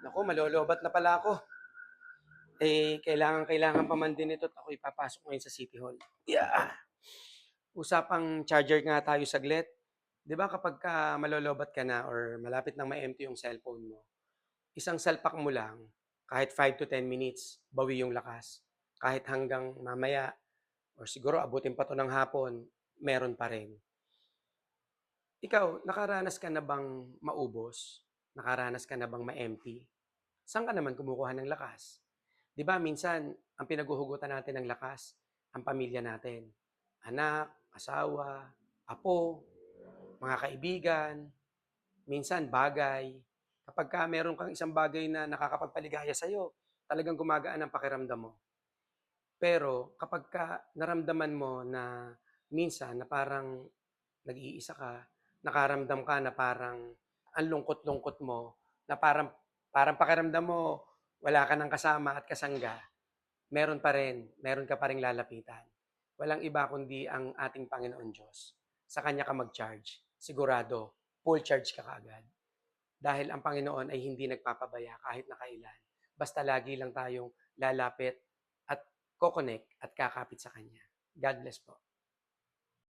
Naku, malolobat na pala ako. Kailangan pa man din ito at ako'y papasok ngayon sa City Hall. Yeah! Usapang charger nga tayo saglit. 'Di ba kapagka malolobat ka na or malapit nang ma-empty yung cellphone mo, isang salpak mo lang, kahit 5 to 10 minutes, bawi yung lakas. Kahit hanggang mamaya or siguro abutin pa 'to ng hapon, meron pa rin. Ikaw, nakaranas ka na bang maubos? Nakaranas ka na bang ma-empty? Saan ka naman kumukuha ng lakas? 'Di ba minsan ang pinaghuhugutan natin ng lakas, ang pamilya natin. Anak, asawa, apo, mga kaibigan, minsan bagay. Kapagka meron kang isang bagay na nakakapagpaligaya sa'yo, talagang gumagaan ang pakiramdam mo. Pero kapagka naramdaman mo na minsan na parang nag-iisa ka, nakaramdam ka na parang ang lungkot-lungkot mo, na parang parang pakiramdam mo wala ka ng kasama at kasangga, meron ka pa ring lalapitan. Walang iba kundi ang ating Panginoon Diyos. Sa kanya ka mag-charge. Sigurado, full charge ka kaagad. Dahil ang Panginoon ay hindi nagpapabaya kahit na kailan. Basta lagi lang tayong lalapit at kokonek at kakapit sa Kanya. God bless po.